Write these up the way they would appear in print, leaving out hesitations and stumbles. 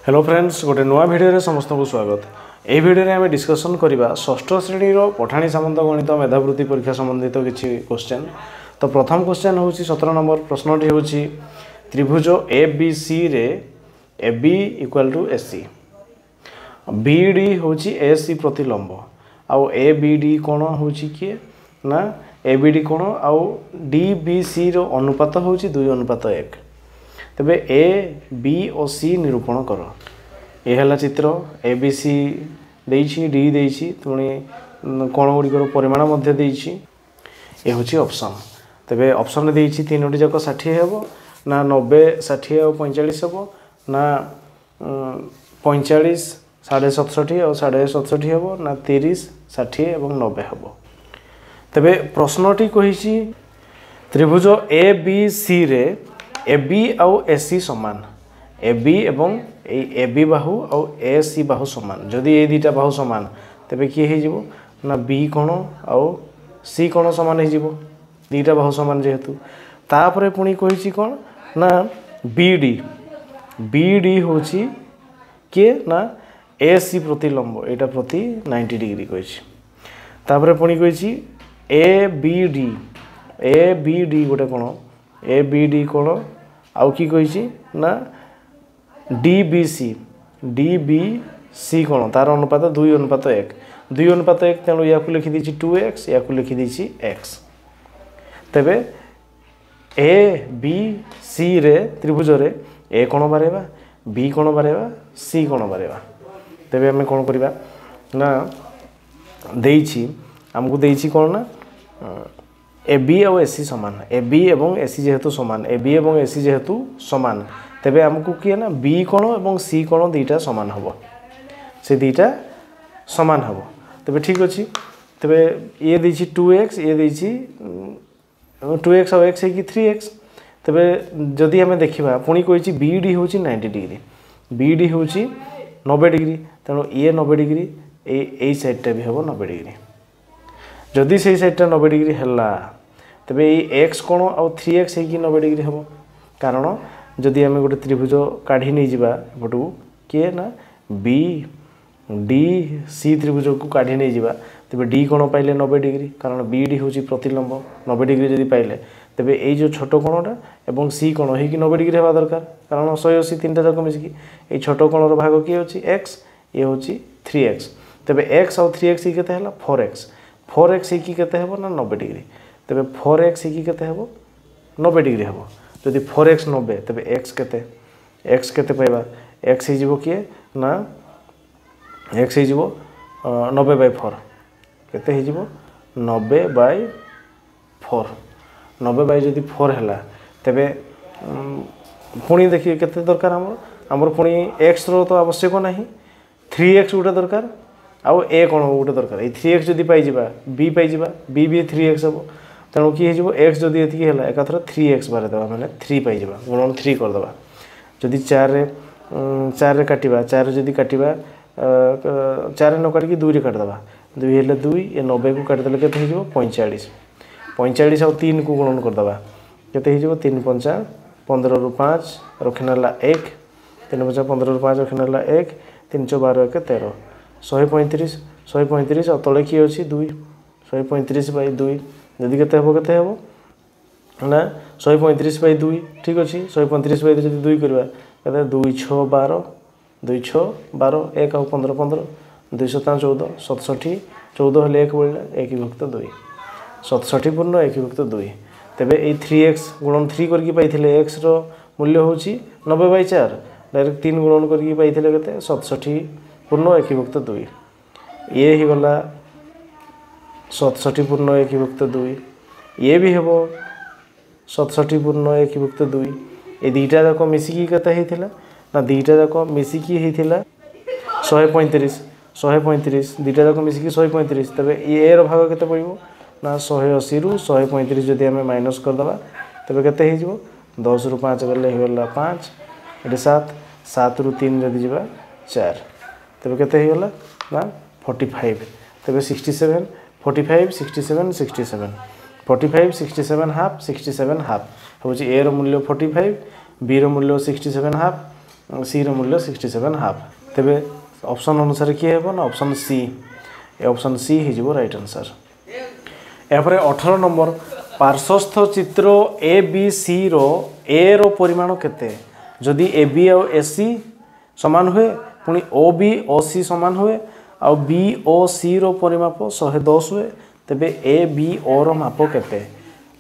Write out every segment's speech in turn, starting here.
Hello friends, गोटे नुआ video समस्त को स्वागत। यही भिडियो आम डिस्कसन करवा षष्ठ श्रेणी पठाणी सामंत गणित मेधावृत्ति परीक्षा संबंधित किसी क्वेश्चन। तो प्रथम क्वेश्चन हूँ 17 नंबर प्रश्नटी हूँ त्रिभुज ए B C ray A B equal to A C, B D हूँ ए सी प्रतिलंब, आउ ए बी डी कोण हूँ किए ना ए बी डी कोण, आउ डी बी सी रो अनुपात हूँ 2:1। तेबे ए बी और सी निरूपण कर। यह है चित्र ए बी सी देइछि, डी देइछि, पुणी कोण गुड़िकर परिमाण मध्य देइछि। ये हूँ ऑप्शन। तेबे ऑप्शन देइछि तीनोटी जाक 60 हेबो ना 90, 60 और 45 हेबो ना 45, 67.5 और 67.5 हेबो ना 30, 60 और 90 हेबो। तेबे प्रश्नटी कहिछि त्रिभुज ए B C ray A B आउ ए सी समान, ए बी एवं ए बी बाहु आउ ए सी बाहु समान। जदि ए दुटा बाहु समान तेबे किए हो ना बी कोण आउ सी कोण समान हो, दुटा बाहु समान जेहेतु। तापर पुणी कही कौन ना बी डी हूँ किए ना ए सी प्रतिलंब, यहाँ प्रति 90 डिग्री कही। तापर पुणी कही ए बी डी गोटे कोण, ए बी डी कोण आउ कि कही ना डी बी सी कोण, तार अनुपात 2:1, 2:1। तेणु या लिखिदी 2x, या लिखिदी x। तेबे ए बी सी रे त्रिभुज रे ए कोण बारेबा, बी कोण बारेबा, सी कोण बारेबा। तेबे आम कौन करवा ना देइछि आमको देइछि कौन ना ए बी और ए सी समान, ए बी एवं ए सी जेहेतु समान, ए बी एवं ए सी जेहेतु समान, तेबे आमको किए ना बी कोण एवं सी कोण दुईटा समान हम, से दुईटा समान हम। तेबे ठीक अच्छे। तेबे ये देइछि 2x, ये देइछि 2x और x है 3x। तेबे जदि आम देखा पुणी कही बी डी हूँ 90 डिग्री, बी डी हूँ 90 डिग्री, तेणु ये 90 डिग्री, ये साइडटा भी हम 90 डिग्री। जदि से साइडटा 90 डिग्री है तेबे ये x कोण आउ 3x है 90 डिग्री हम। कारण जदि आम गोटे त्रिभुज काढ़ी नहीं जावा एपटू किए ना बी डी सी त्रिभुज को काढ़ी नहीं जावा, तेबे डी कोण पाइले 90 डिग्री, कारण बी डी हूँ प्रतिलंब 90 डिग्री जदि पाइले तेबे ये जो छोट कोणटा एवं सी कोण हो 90 डिग्री हवा दरकार, कारण 180 तीनटा जाक मिसिकी ये छोट कोणर भाग किए अच्छी x, ये हूँ 3x। तेबे x आउ 3x ही केते हला 4x, 4x ही केते हेबो ना 90 डिग्री। तेबे 4x ही केते हेबो 90 डिग्री हेबो। जदि 4x 90 तेबे x केते पाइबा, x ही जीवो किए ना x ही जीवो 90/4, केते ही जीवो 90/4, 90 जदि 4 है तेबे पुणी देखिए केते दरकार आमर पुणी x रो तो आवश्यक नहीं, 3x गोटे दरकार आउ ए कोण गोटे दरकार। ये 3x जदि पाइबा बी पाइबा, बी भी 3x हम, तेणु कि एक्स जदि ये है एकाथर 3x बारे देवा मैंने 3 पाइबा, गुणन 3 करदे। जदि 4 रे काटिबा, 4 जदि काटिबा 4 न काटिकी 2 रे काटिदेबा, 2 हेले 2, ये 90 को काटिदेले केते हो 45, 45 आउ 3 को गुणन करदे केते हो 3 पंचा 15 रु 5 रखिनेला 1, 3 पंचा 15 रु 5 रखिनेला 1, 3 × 12 = 13, 135, 135 और तले किए अच्छी 2, 135/2 जदि केते हेबो ना 135/2। ठीक अच्छे। 135/2 जदि 2 करवा केते 2 × 6 = 12, 2 × 6 = 12, 1 आउ 15 15, 2 × 7 = 14, 67, 14 हेले 1 बढ़ला 1/2, 67 पूर्ण 1/2। तेबे ए 3x गुणन 3 करके पाइथिले x रो मूल्य होची 90/4, डायरेक्ट 3 गुणन करके पाइथिले केते 67 पूर्ण 1/2। ये ही गला 67 पूर्ण 1/2, ये भी हेबो 67 पूर्ण 1/2। ये दुईटा जाक मिसिकी केते हेतिला ना दुईटा जाक मिसिकी हेतिला 135, 135 दुईटा जाक मिसिकी 135। तबे ये रो भाग केते पड़िबो ना 180 रु 135 जदि आमे माइनस कर दबा तबे केते हे जिवो 10 रु 5 गले हे गला 5, एटे 7, 7 रु 3 जदि जिबा 4, तबे केते हे गला ना 45। तबे 67, 45, 67, 67, 45, 67 हाफ, 67 हाफ हूँ ए मूल्य 45, बी मूल्य 67 हाफ, सी मूल्य 67.5 तेबे ऑप्शन अनुसार किए हेबो ना option C A option C हो राइट आंसर। यापर 18 नंबर पार्श्वस्थ चित्र ए बी सी रो ए रो परिमाण केते जदि ए बी और ए सी समान हुए पुणी ओ बी ओ सी समान हुए आ बी ओ सी रो परिमाप 110 हुए तेबे ए बी ओ रो माप केते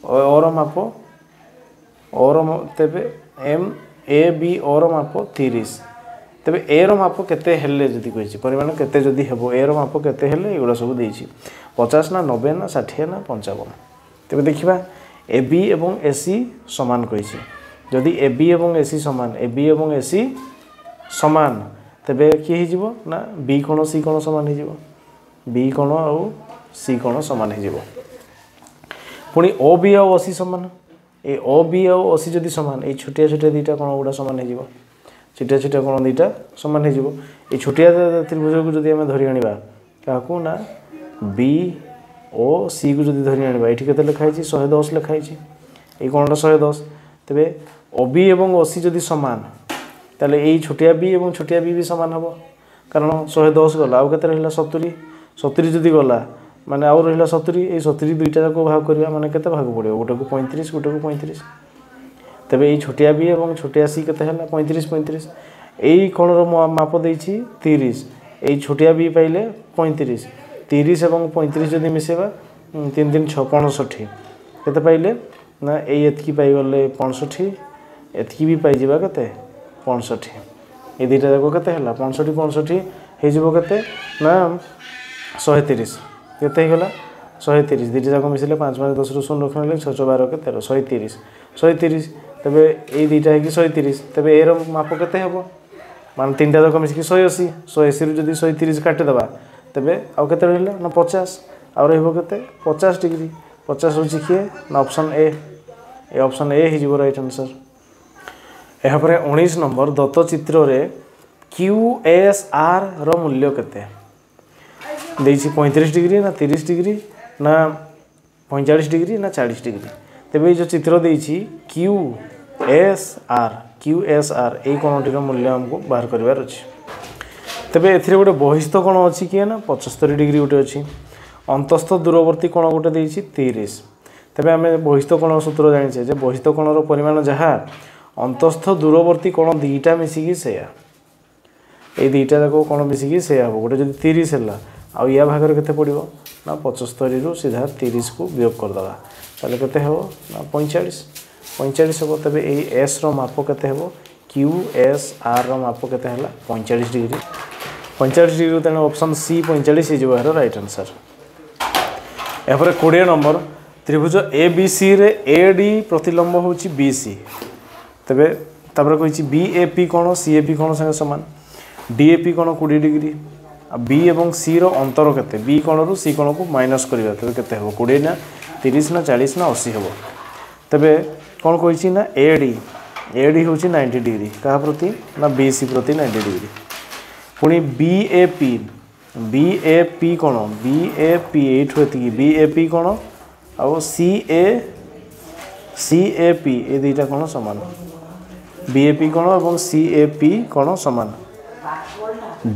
ओ रो माप ओ रो तेबे एम ए बी ओ रो माप 30 तेबे ए रो माप केते हेले जदि कहिछि परिमाण केते जदि हेबो ए रो माप केते हेले एगुडा सब देछि 50 ना 90 ना 60 ना 55 तेबे देखिबा ए बी एवं ए सी समान कहिछि जदि ए बी एवं ए सी समान ए बी एवं ए सी समान तेबे कि हे जिवो ना बी कोण सी कोण समान हे जिवो बी कोण आ सी कोण समान हे जिवो पुणी ओ बी आ ओ सी समान ए ओ बी आ ओ सी जदि समान ए छोटिया छोटिया दीटा कोण गुडा समान हे जिवो छोटिया छोटिया कोण दीटा समान हे जिवो ए छोटिया त्रिभुज को जदि हम धरि आनिबा काकू ना बी ओ सी को जदि धरि आनिबा एठी केते लिखा है 110 लिखा है ए कोणटा 110 तेबे ओ बी एवं ओ सी जदि समान ताले ए छोटिया बी एवं छोटिया बी भी समान हबो कारण 110 गला आउ केते रहला 70 70 जदि गला माने आउ रहला 70 ए 70 दुईटा को भाग करबा माने केते भाग पड़ियो गोटे को 35 गोटे को 35 तेबे ए छोटिया बी एवं छोटिया सी केते हला 35 35 एई कोण रो माप देछि 30 ए छोटिया बी पाइले 35 30 एवं 35 जदि मिसेबा 3 3 6 65 केते पाइले ना ए एतकी पाइ गले 65 एतकी भी पाइ जिबा केते 65 ए दुईटा जाक केते हला 65 65 हे जिवो केते ना 130 केते गला 130 दुईटा जाक मिसिले 5 5 10 रु 0 रखनले 6 6 12 केते 130 130 तबे ए दुईटा कि 130 तबे ए रो माप केते हेबो मान तीनटा जाक मिसि 180 180 रु जदि 130 काटि दबा तबे आउ केते रहला ना 50 आउ रहबो केते 50 डिग्री 50 होछि किए ना ऑप्शन ए ऑप्शन ए हिजिबो राइट आंसर। यहाँ पर 19 नंबर दत्त चित्र रे क्यू एस आर रो मूल्य केते देछि 35 डिग्री ना 30 डिग्री ना 45 डिग्री ना 40 डिग्री तेबे जो चित्र देछि क्यू एस आर ए कोणटी रो मूल्य हमको बाहर करबार अछि तेबे एथिरे गोटे बहिस्थ कोण अछि कि ना 75 डिग्री गोटे अछि अंतस्थ दूरवर्ती कोण गोटे देछि 30 तेबे हमें बहिस्थ कोण सूत्र जानिछे जे बहिस्थ कोण रो परिमाण जहा अंतस्थ दूरवर्ती कोण दीटा मिसिकी सेया ए दीटा जाको कोण मिसिकी सेया हो गोटे जदि 30 हला आ या भागर केते पड़िबो ना 75 रु सीधा 30 को वियोग कर दबा ताले केते हो ना 45 हो तबे ए एस रो माप केते हो क्यू एस आर रो माप केते हला 45 डिग्री तने ऑप्शन सी 45 हिजो हर राइट आंसर। या पर 20 नंबर त्रिभुज ए B C ray A D प्रतिलंब होची बी सी तबे तापर कहिछि बी ए पी कोण सी ए पी कोण संगे समान डी ए पी कोण 20 डिग्री आ बी एवं सी रो अंतर केते बी कोण रु सी कोण को माइनस करबा तबे केते हो 20 ना 30 ना 40 ना 80 हो तबे कोण कहिछि ना ए डी होची 90 डिग्री का प्रति ना बी सी प्रति 90 डिग्री पुणी बी ए पी कोण बी ए पी एठो एति बी ए पी कोण आ सी ए पी ए दुईटा कोण समान बी ए पी कोण और सी ए पी कोण समान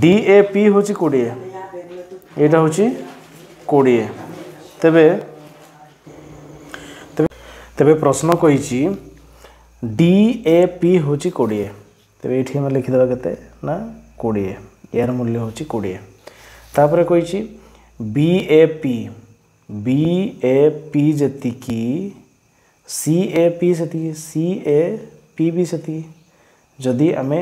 डी ए पी होची 20 एटा होची 20 तेबे प्रश्न कहिछि डी ए पी होची 20 तेबे एठी हम लिखि देबा केते ना 20 यार मूल्य होची 20 तापर कहिछि बी ए पी जति की सी A P Sati C A P भी सती जदि आमे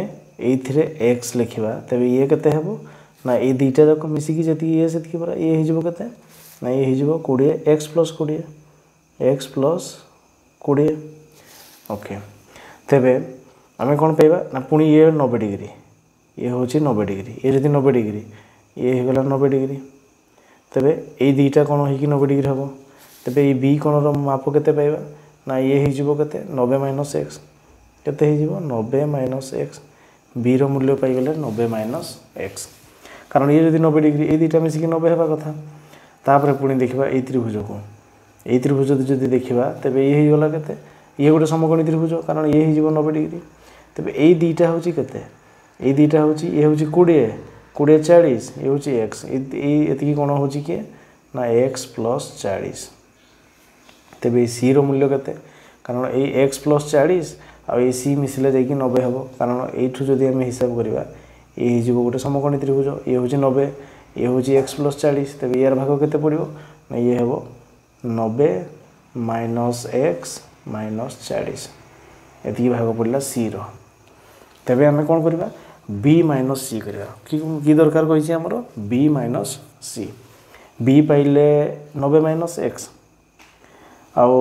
एथिरे x लिखिबा तबे ये केते हेबो ना ए दुईटा जाक मिसिकी जति ये सती परा ये हिजबो केते ना ये हिजबो 20 x प्लस 20 ओके तबे आमे कोन पेबा ना पुनी ये 90 डिग्री ये होची 90 डिग्री ये जदि 90 डिग्री ये हो गला 90 डिग्री तबे ए दुईटा कोन होई कि 90 डिग्री हबो तबे ए बी कोन रो माप केते पाइबा ना ये हिजबो केते 90 माइनस x केते हिजबो 90 माइनस x बी रो मूल्य पाइ गेले 90 माइनस x कारण ये जदि 90 डिग्री ए दुईटा मिसिकी 90 हेबा कथा तापर पुनी देखिबा ए त्रिभुज जदि देखिबा तबे ये हि गला केते ये गोटे समकोणी त्रिभुज कारण ये हिजबो 90 डिग्री तबे ए दुईटा होची केते ये दुटा हूँ ये हूँ 20 20 40 ये हूँ एक्स ये कौन हूँ किए ना एक्स प्लस 40 तेज सी रूल्य के कारण ये एक्स प्लस 40 आ सी मिसिले जाकि 90 हम कारण यू जदि आम हिसाब करवा ये गोटे समकोणी त्रिभुज ये हूँ 90 ये हूँ एक्स प्लस 40 तेज यार भाग के पड़ो ना ये हम 90 माइनस एक्स माइनस 40 ये भाग पड़ा सी तेरे आम कौन करवा बी माइनस सी करवा कि दरकार कही आमर बी माइनस सी बी पाइले 90 माइनस एक्स आउ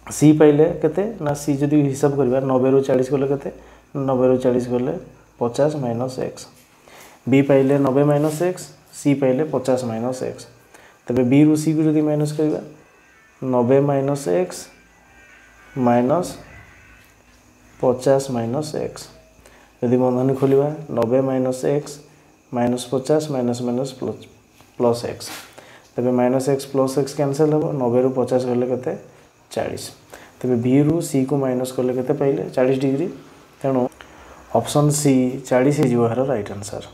सी पाइले केते ना सी जदि हिसाब करवा 90 ରୁ 40 गले केते 90 ରୁ 40 गले 50 माइनस एक्स बी पाइले 90 माइनस एक्स सी पाइले 50 माइनस एक्स तेरे बी रु सी को जदि माइनस करवा 90 minus x minus 50 minus x यदि बंधनी खोलिया 90 minus x minus 50 minus minus plus x तेरे minus x plus x cancel हम 90 ରୁ 50 गले केते 40 तेरे बी रु सी को माइनस कले केते पाइले 40 डिग्री तेणु ऑप्शन सी 40 हो राइट आंसर।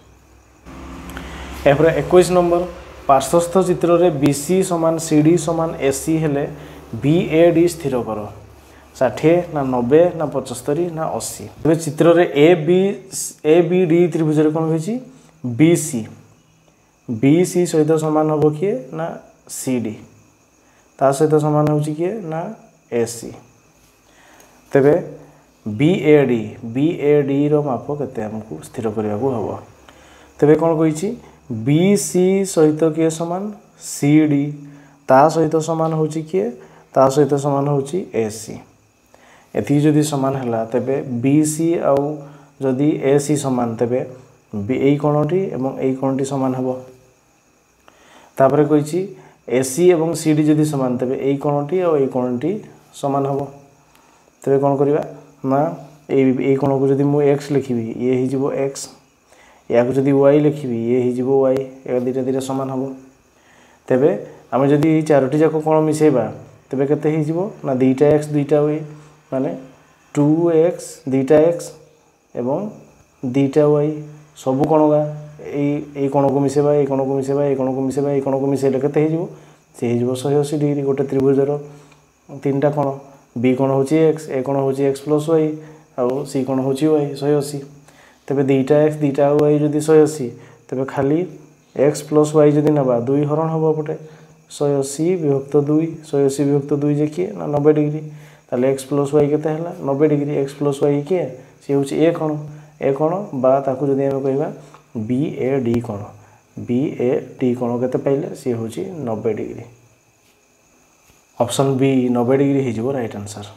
यापर 21 नंबर पार्श्वस्थ चित्र रे बीसी समान सीडी समान एसी हेले बीएडी स्थिर कर 60 ना 90 ना 75 ना 80 तेज चित्र रे ए बी डी त्रिभुज कौन होती बीसी सहित सामान हम किए ना सीडी ता सहित सामान हो किए ना एसी तेबे बीएडी रो माप केते हमको स्थिर करने को हम तेबे कौन कही बीसी सहित किए सामान सीडी ता सहित सामान हो किए ता सहित सामान हो एसी एथि जदि सामान है तेबे बीसी आउ जदि एसी सामान तेबे ए कोणटी एवं ए कोणटी सामान हम तापर कही एसी एवं सीडी जदि सामान तेबे ए कोणटी और ए कोणटी सामान हम तेबे कौन करवा ना ए कोण को जदि मु एक्स लिखी ये हो एक्स या जदि वाई लिखी ये हो वाई ए दुटा दुटा सामान हम तेबे आम जदि चारोटी जाक कौन मिसेबा तेबे केते हो ना दुटा एक्स दुटा वाई माने 2x दुटा एक्स एवं दुटा वाई सबू कौन गा ये कोण को मिसेबा ये कोण को मिसेबा ये कोण को मिसेबा ये कोण को मिसेले केते हो सी हो 180 डिग्री गोटे त्रिभुजर तीन टा कोण बी कोण हो एक्स ए कोण हो एक्स प्लस वाई आउ सी कोण हो वाई 180 तेबे दुटा एक्स दुटा वाई जदि 180 तेबे खाली एक्स प्लस वाई जदि नबा 2 हरण हम पटे 180 विभक्त 2 180 विभक्त 2 जे किए ना 90 डिग्री ताले एक्स प्लस वाई केते हला 90 डिग्री एक्स प्लस वाई किए सी हूँ ए कोण बा ताकू जदि आम कहवा बीएडी कोण केते पाइले सी हूँ 90 डिग्री ऑप्शन बी 90 डिग्री हो राइट आंसर।